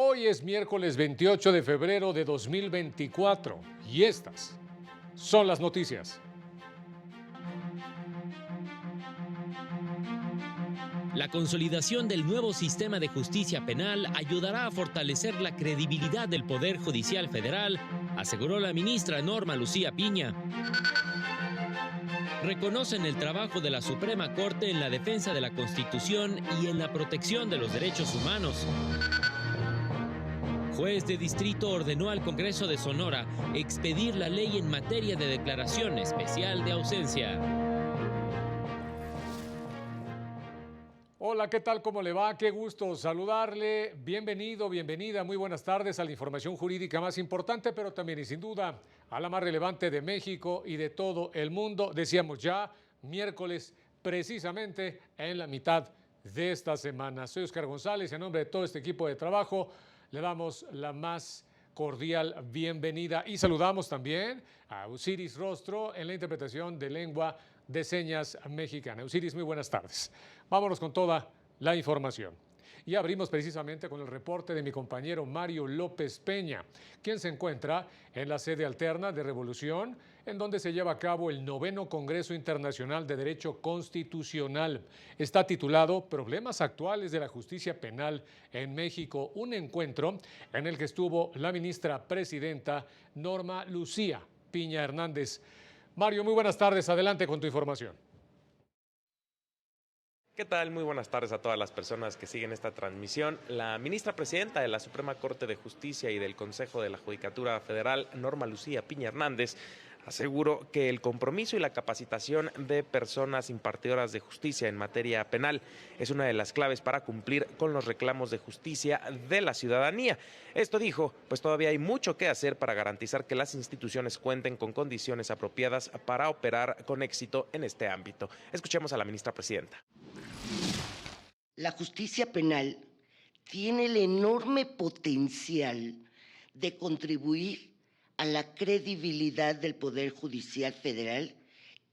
Hoy es miércoles 28 de febrero de 2024 y estas son las noticias. La consolidación del nuevo sistema de justicia penal ayudará a fortalecer la credibilidad del Poder Judicial Federal, aseguró la ministra Norma Lucía Piña. Reconocen el trabajo de la Suprema Corte en la defensa de la Constitución y en la protección de los derechos humanos. Juez de distrito ordenó al Congreso de Sonora expedir la ley en materia de declaración especial de ausencia. Hola, ¿qué tal? ¿Cómo le va? Qué gusto saludarle. Bienvenido, bienvenida. Muy buenas tardes a la información jurídica más importante, pero también y sin duda a la más relevante de México y de todo el mundo. Decíamos ya, miércoles, precisamente en la mitad de esta semana. Soy Oscar González y en nombre de todo este equipo de trabajo le damos la más cordial bienvenida y saludamos también a Osiris Rostro en la interpretación de lengua de señas mexicana. Osiris, muy buenas tardes. Vámonos con toda la información. Y abrimos precisamente con el reporte de mi compañero Mario López Peña, quien se encuentra en la sede alterna de Revolución, en donde se lleva a cabo el 9º Congreso Internacional de Derecho Constitucional. Está titulado Problemas actuales de la justicia penal en México, un encuentro en el que estuvo la ministra presidenta Norma Lucía Piña Hernández. Mario, muy buenas tardes. Adelante con tu información. ¿Qué tal? Muy buenas tardes a todas las personas que siguen esta transmisión. La ministra presidenta de la Suprema Corte de Justicia y del Consejo de la Judicatura Federal, Norma Lucía Piña Hernández, aseguró que el compromiso y la capacitación de personas impartidoras de justicia en materia penal es una de las claves para cumplir con los reclamos de justicia de la ciudadanía. Esto dijo, pues todavía hay mucho que hacer para garantizar que las instituciones cuenten con condiciones apropiadas para operar con éxito en este ámbito. Escuchemos a la ministra presidenta. La justicia penal tiene el enorme potencial de contribuir a la credibilidad del Poder Judicial Federal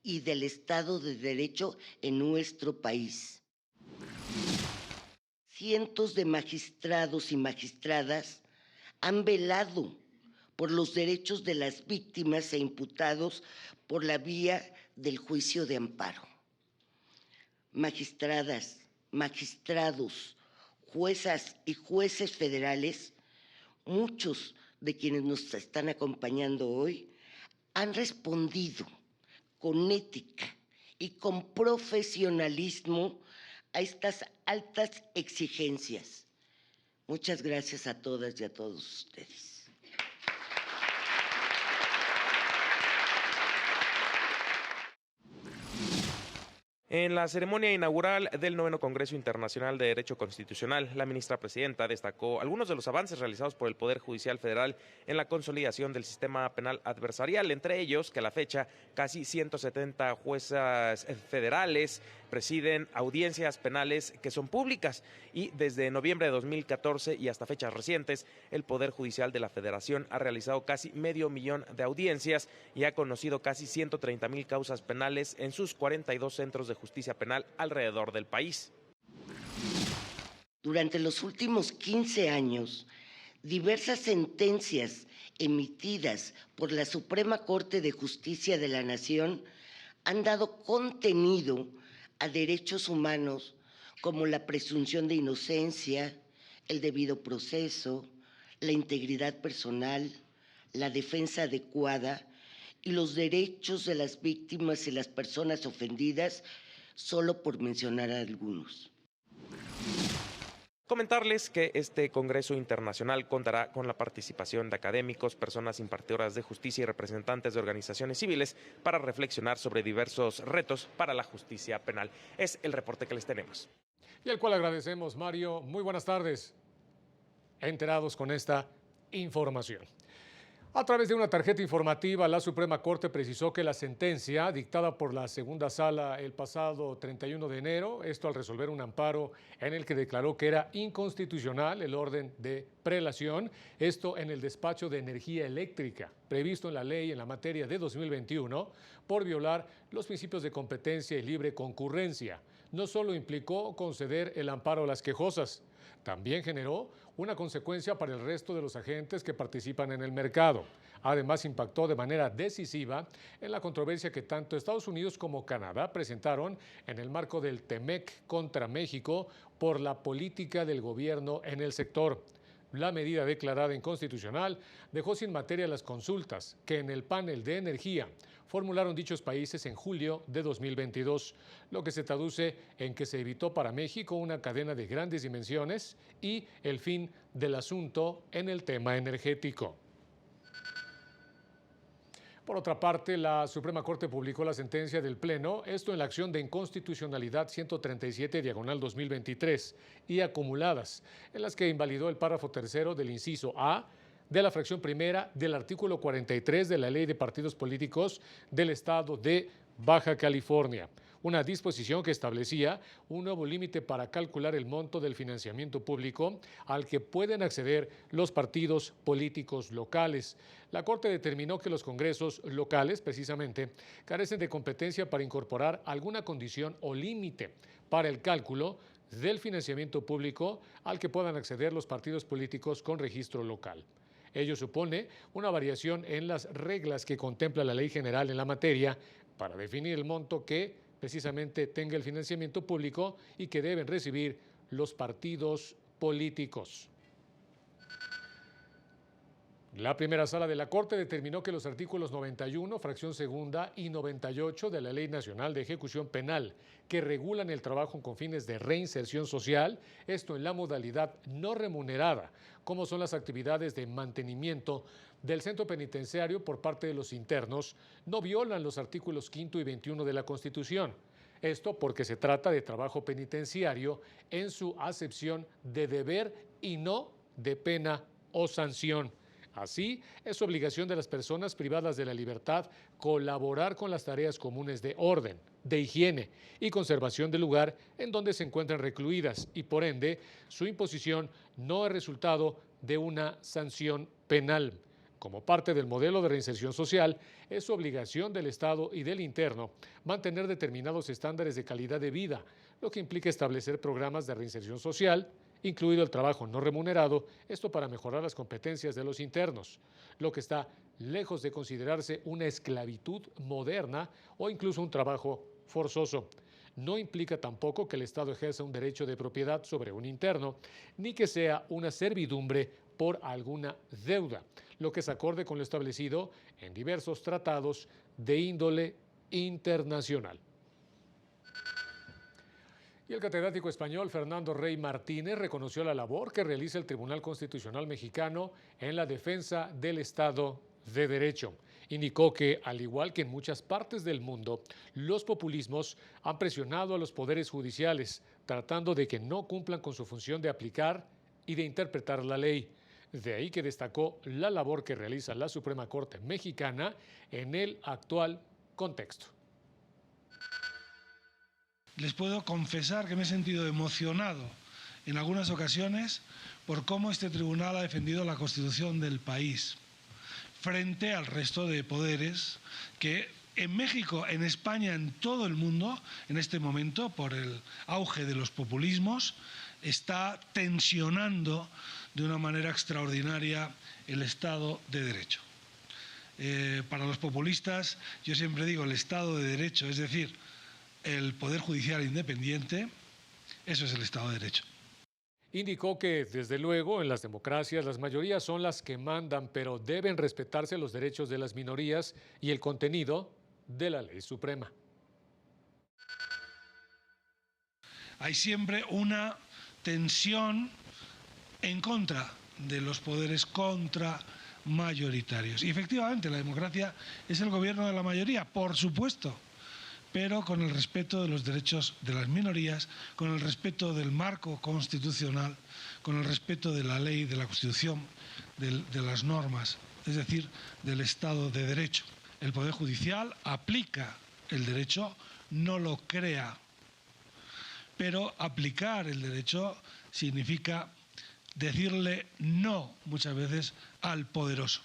y del Estado de Derecho en nuestro país. Cientos de magistrados y magistradas han velado por los derechos de las víctimas e imputados por la vía del juicio de amparo. Magistradas, magistrados, juezas y jueces federales, muchos de quienes nos están acompañando hoy, han respondido con ética y con profesionalismo a estas altas exigencias. Muchas gracias a todas y a todos ustedes. En la ceremonia inaugural del 9º Congreso Internacional de Derecho Constitucional, la ministra presidenta destacó algunos de los avances realizados por el Poder Judicial Federal en la consolidación del sistema penal adversarial, entre ellos que a la fecha casi 170 juezas federales presiden audiencias penales que son públicas y desde noviembre de 2014 y hasta fechas recientes, el Poder Judicial de la Federación ha realizado casi 500,000 de audiencias y ha conocido casi 130,000 causas penales en sus 42 centros de justicia penal alrededor del país. Durante los últimos 15 años, diversas sentencias emitidas por la Suprema Corte de Justicia de la Nación han dado contenido a derechos humanos como la presunción de inocencia, el debido proceso, la integridad personal, la defensa adecuada y los derechos de las víctimas y las personas ofendidas, solo por mencionar algunos. Comentarles que este Congreso Internacional contará con la participación de académicos, personas impartidoras de justicia y representantes de organizaciones civiles para reflexionar sobre diversos retos para la justicia penal. Es el reporte que les tenemos. Y al cual agradecemos, Mario. Muy buenas tardes. Enterados con esta información. A través de una tarjeta informativa, la Suprema Corte precisó que la sentencia dictada por la segunda sala el pasado 31 de enero, esto al resolver un amparo en el que declaró que era inconstitucional el orden de prelación, esto en el despacho de energía eléctrica previsto en la ley en la materia de 2021 por violar los principios de competencia y libre concurrencia. No solo implicó conceder el amparo a las quejosas, También generó una consecuencia para el resto de los agentes que participan en el mercado. Además, impactó de manera decisiva en la controversia que tanto Estados Unidos como Canadá presentaron en el marco del TEMEC contra México por la política del gobierno en el sector. La medida declarada inconstitucional dejó sin materia las consultas que en el panel de energía formularon dichos países en julio de 2022, lo que se traduce en que se evitó para México una cadena de grandes dimensiones y el fin del asunto en el tema energético. Por otra parte, la Suprema Corte publicó la sentencia del Pleno, esto en la acción de inconstitucionalidad 137/2023 y acumuladas, en las que invalidó el párrafo tercero del inciso A de la fracción primera del artículo 43 de la Ley de Partidos Políticos del Estado de Baja California, una disposición que establecía un nuevo límite para calcular el monto del financiamiento público al que pueden acceder los partidos políticos locales. La Corte determinó que los congresos locales, precisamente, carecen de competencia para incorporar alguna condición o límite para el cálculo del financiamiento público al que puedan acceder los partidos políticos con registro local. Ello supone una variación en las reglas que contempla la Ley General en la materia para definir el monto que precisamente tenga el financiamiento público y que deben recibir los partidos políticos. La primera sala de la Corte determinó que los artículos 91, fracción segunda, y 98 de la Ley Nacional de Ejecución Penal, que regulan el trabajo con fines de reinserción social, esto en la modalidad no remunerada, como son las actividades de mantenimiento del centro penitenciario por parte de los internos, no violan los artículos 5 y 21 de la Constitución. Esto porque se trata de trabajo penitenciario en su acepción de deber y no de pena o sanción. Así, es obligación de las personas privadas de la libertad colaborar con las tareas comunes de orden, de higiene y conservación del lugar en donde se encuentran recluidas y, por ende, su imposición no es resultado de una sanción penal. Como parte del modelo de reinserción social, es obligación del Estado y del interno mantener determinados estándares de calidad de vida, lo que implica establecer programas de reinserción social, incluido el trabajo no remunerado, esto para mejorar las competencias de los internos, lo que está lejos de considerarse una esclavitud moderna o incluso un trabajo forzoso. No implica tampoco que el Estado ejerza un derecho de propiedad sobre un interno, ni que sea una servidumbre por alguna deuda, lo que es acorde con lo establecido en diversos tratados de índole internacional. Y el catedrático español Fernando Rey Martínez reconoció la labor que realiza el Tribunal Constitucional Mexicano en la defensa del Estado de Derecho. Indicó que, al igual que en muchas partes del mundo, los populismos han presionado a los poderes judiciales, tratando de que no cumplan con su función de aplicar y de interpretar la ley. De ahí que destacó la labor que realiza la Suprema Corte Mexicana en el actual contexto. Les puedo confesar que me he sentido emocionado en algunas ocasiones por cómo este tribunal ha defendido la Constitución del país frente al resto de poderes que en México, en España, en todo el mundo, en este momento, por el auge de los populismos, está tensionando de una manera extraordinaria el Estado de Derecho. Para los populistas, yo siempre digo el Estado de Derecho, es decir, el Poder Judicial independiente, eso es el Estado de Derecho. Indicó que, desde luego, en las democracias las mayorías son las que mandan, pero deben respetarse los derechos de las minorías y el contenido de la ley suprema. Hay siempre una tensión en contra de los poderes contramayoritarios. Y efectivamente, la democracia es el gobierno de la mayoría, por supuesto, pero con el respeto de los derechos de las minorías, con el respeto del marco constitucional, con el respeto de la ley, de la Constitución, de las normas, es decir, del Estado de Derecho. El Poder Judicial aplica el derecho, no lo crea, pero aplicar el derecho significa decirle no muchas veces al poderoso.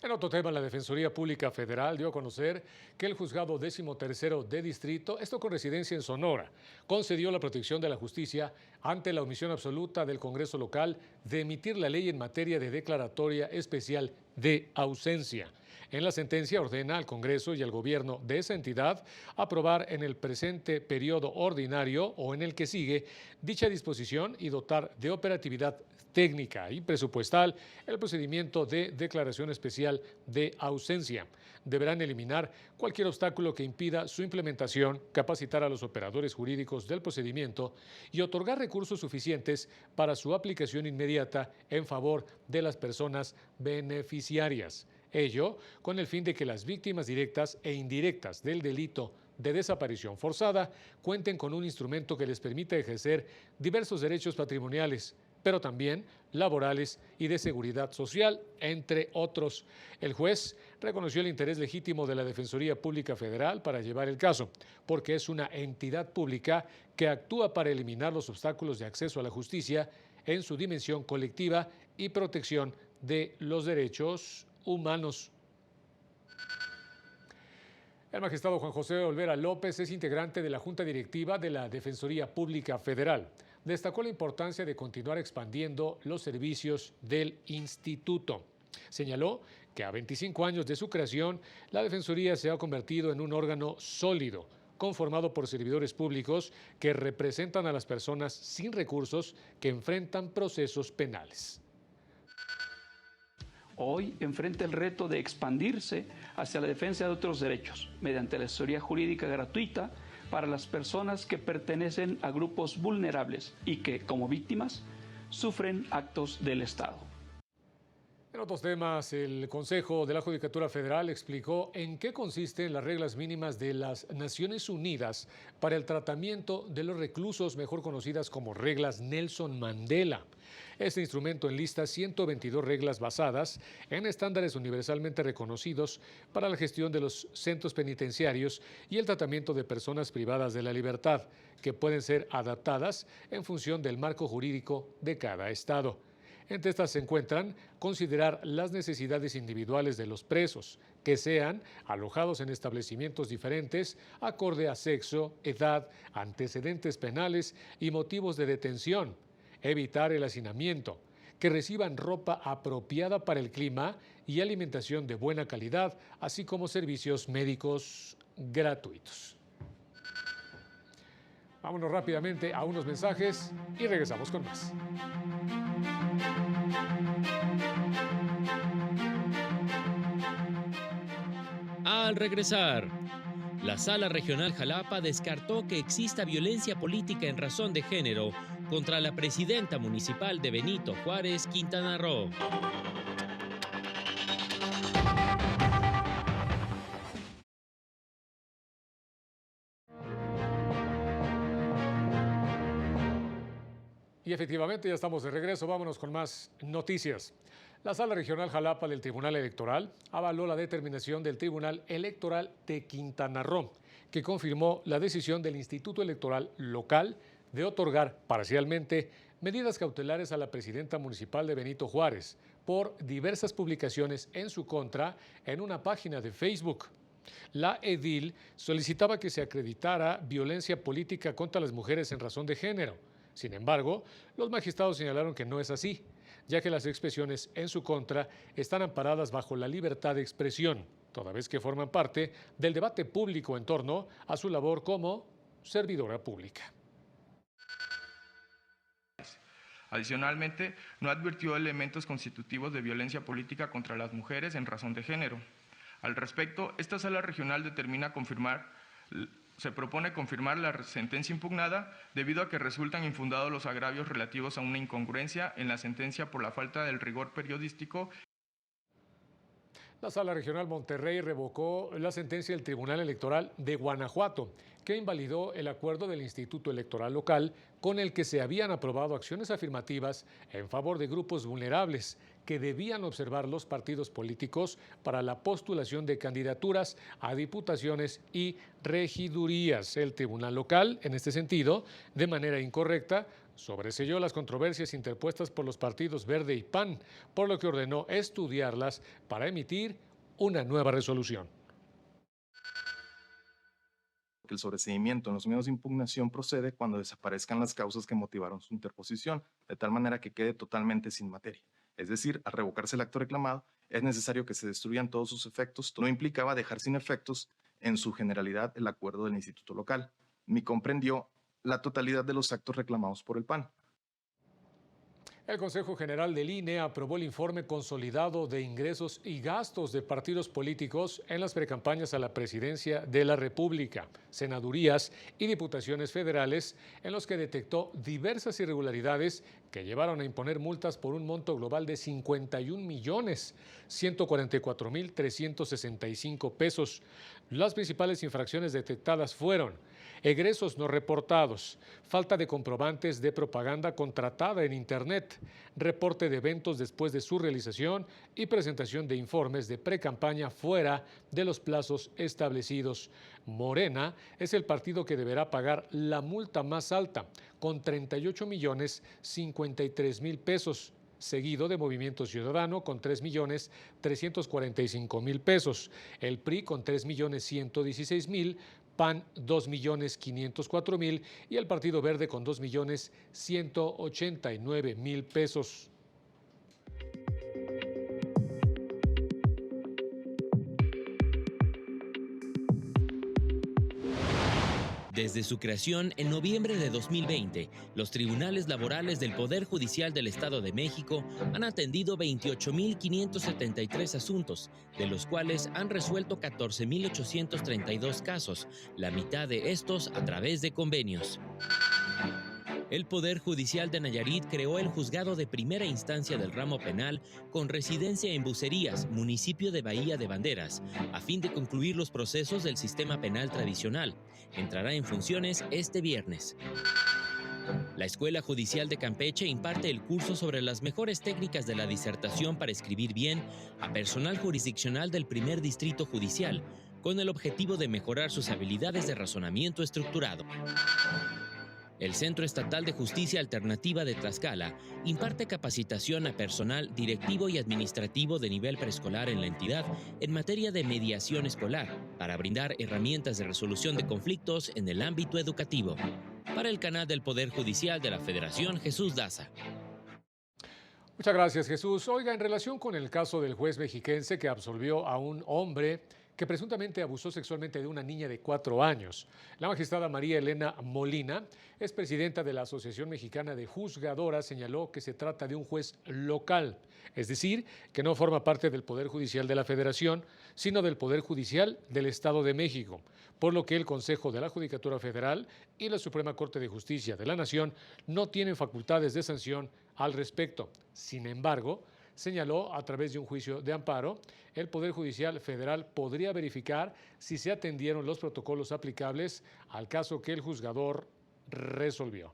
En otro tema, la Defensoría Pública Federal dio a conocer que el juzgado 13º de distrito, esto con residencia en Sonora, concedió la protección de la justicia ante la omisión absoluta del Congreso local de emitir la ley en materia de declaratoria especial de ausencia. En la sentencia ordena al Congreso y al gobierno de esa entidad aprobar en el presente periodo ordinario o en el que sigue dicha disposición y dotar de operatividad técnica y presupuestal el procedimiento de declaración especial de ausencia. Deberán eliminar cualquier obstáculo que impida su implementación, capacitar a los operadores jurídicos del procedimiento y otorgar recursos suficientes para su aplicación inmediata en favor de las personas beneficiarias. Ello con el fin de que las víctimas directas e indirectas del delito de desaparición forzada cuenten con un instrumento que les permita ejercer diversos derechos patrimoniales, pero también laborales y de seguridad social, entre otros. El juez reconoció el interés legítimo de la Defensoría Pública Federal para llevar el caso, porque es una entidad pública que actúa para eliminar los obstáculos de acceso a la justicia en su dimensión colectiva y protección de los derechos humanos. El magistrado Juan José Olvera López es integrante de la Junta Directiva de la Defensoría Pública Federal. Destacó la importancia de continuar expandiendo los servicios del instituto. Señaló que a 25 años de su creación, la Defensoría se ha convertido en un órgano sólido, conformado por servidores públicos que representan a las personas sin recursos que enfrentan procesos penales. Hoy enfrenta el reto de expandirse hacia la defensa de otros derechos mediante la asesoría jurídica gratuita para las personas que pertenecen a grupos vulnerables y que, como víctimas, sufren actos del Estado. En otros temas, el Consejo de la Judicatura Federal explicó en qué consisten las reglas mínimas de las Naciones Unidas para el tratamiento de los reclusos, mejor conocidas como reglas Nelson Mandela. Este instrumento enlista 122 reglas basadas en estándares universalmente reconocidos para la gestión de los centros penitenciarios y el tratamiento de personas privadas de la libertad, que pueden ser adaptadas en función del marco jurídico de cada estado. Entre estas se encuentran considerar las necesidades individuales de los presos, que sean alojados en establecimientos diferentes acorde a sexo, edad, antecedentes penales y motivos de detención, evitar el hacinamiento, que reciban ropa apropiada para el clima y alimentación de buena calidad, así como servicios médicos gratuitos. Vámonos rápidamente a unos mensajes y regresamos con más. Al regresar, la Sala Regional Jalapa descartó que exista violencia política en razón de género contra la presidenta municipal de Benito Juárez, Quintana Roo. Y efectivamente ya estamos de regreso, vámonos con más noticias. La Sala Regional Jalapa del Tribunal Electoral avaló la determinación del Tribunal Electoral de Quintana Roo, que confirmó la decisión del Instituto Electoral Local de otorgar parcialmente medidas cautelares a la presidenta municipal de Benito Juárez por diversas publicaciones en su contra en una página de Facebook. La edil solicitaba que se acreditara violencia política contra las mujeres en razón de género. Sin embargo, los magistrados señalaron que no es así, ya que las expresiones en su contra están amparadas bajo la libertad de expresión, toda vez que forman parte del debate público en torno a su labor como servidora pública. Adicionalmente, no advirtió elementos constitutivos de violencia política contra las mujeres en razón de género. Al respecto, esta Sala Regional se propone confirmar la sentencia impugnada debido a que resultan infundados los agravios relativos a una incongruencia en la sentencia por la falta del rigor periodístico. La Sala Regional Monterrey revocó la sentencia del Tribunal Electoral de Guanajuato, que invalidó el acuerdo del Instituto Electoral Local con el que se habían aprobado acciones afirmativas en favor de grupos vulnerables que debían observar los partidos políticos para la postulación de candidaturas a diputaciones y regidurías. El Tribunal Local, en este sentido, de manera incorrecta, sobreseyó las controversias interpuestas por los partidos Verde y PAN, por lo que ordenó estudiarlas para emitir una nueva resolución. Que el sobreseimiento en los medios de impugnación procede cuando desaparezcan las causas que motivaron su interposición, de tal manera que quede totalmente sin materia. Es decir, al revocarse el acto reclamado, es necesario que se destruyan todos sus efectos. No implicaba dejar sin efectos, en su generalidad, el acuerdo del Instituto Local, ni comprendió la totalidad de los actos reclamados por el PAN. El Consejo General del INE aprobó el informe consolidado de ingresos y gastos de partidos políticos en las precampañas a la presidencia de la República, senadurías y diputaciones federales, en los que detectó diversas irregularidades que llevaron a imponer multas por un monto global de 51.144.365 pesos. Las principales infracciones detectadas fueron egresos no reportados, falta de comprobantes de propaganda contratada en Internet, reporte de eventos después de su realización y presentación de informes de precampaña fuera de los plazos establecidos. Morena es el partido que deberá pagar la multa más alta, con 38.053.000 pesos, seguido de Movimiento Ciudadano con 3.345.000 pesos, el PRI con 3.116.000, PAN 2.504.000 y el Partido Verde con 2.189.000 pesos. Desde su creación en noviembre de 2020, los tribunales laborales del Poder Judicial del Estado de México han atendido 28.573 asuntos, de los cuales han resuelto 14.832 casos, la mitad de estos a través de convenios. El Poder Judicial de Nayarit creó el Juzgado de Primera Instancia del Ramo Penal con residencia en Bucerías, municipio de Bahía de Banderas, a fin de concluir los procesos del sistema penal tradicional. Entrará en funciones este viernes. La Escuela Judicial de Campeche imparte el curso sobre las mejores técnicas de la disertación para escribir bien a personal jurisdiccional del primer distrito judicial, con el objetivo de mejorar sus habilidades de razonamiento estructurado. El Centro Estatal de Justicia Alternativa de Tlaxcala imparte capacitación a personal directivo y administrativo de nivel preescolar en la entidad en materia de mediación escolar para brindar herramientas de resolución de conflictos en el ámbito educativo. Para el canal del Poder Judicial de la Federación, Jesús Daza. Muchas gracias, Jesús. Oiga, en relación con el caso del juez mexiquense que absolvió a un hombre que presuntamente abusó sexualmente de una niña de 4 años. La magistrada María Elena Molina, es presidenta de la Asociación Mexicana de Juzgadoras, señaló que se trata de un juez local, es decir, que no forma parte del Poder Judicial de la Federación, sino del Poder Judicial del Estado de México, por lo que el Consejo de la Judicatura Federal y la Suprema Corte de Justicia de la Nación no tienen facultades de sanción al respecto. Sin embargo, señaló a través de un juicio de amparo, el Poder Judicial Federal podría verificar si se atendieron los protocolos aplicables al caso que el juzgador resolvió.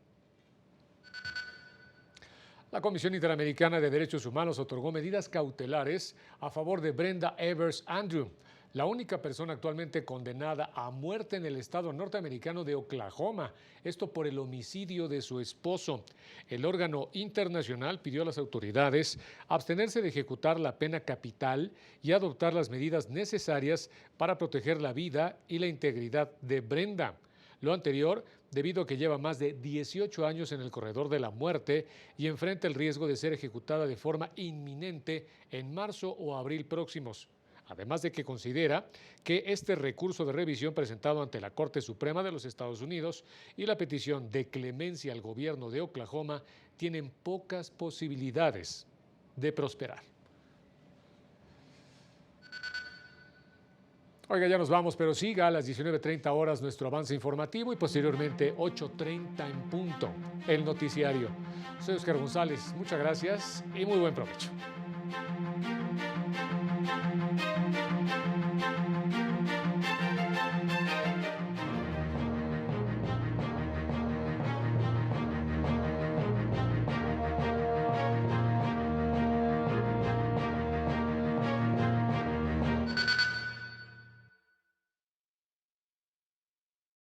La Comisión Interamericana de Derechos Humanos otorgó medidas cautelares a favor de Brenda Evers Andrew, la única persona actualmente condenada a muerte en el estado norteamericano de Oklahoma, esto por el homicidio de su esposo. El órgano internacional pidió a las autoridades abstenerse de ejecutar la pena capital y adoptar las medidas necesarias para proteger la vida y la integridad de Brenda. Lo anterior, debido a que lleva más de 18 años en el corredor de la muerte y enfrenta el riesgo de ser ejecutada de forma inminente en marzo o abril próximos. Además de que considera que este recurso de revisión presentado ante la Corte Suprema de los Estados Unidos y la petición de clemencia al gobierno de Oklahoma tienen pocas posibilidades de prosperar. Oiga, ya nos vamos, pero siga a las 19:30 horas nuestro avance informativo y posteriormente 8:30 en punto, el noticiario. Soy Oscar González, muchas gracias y muy buen provecho.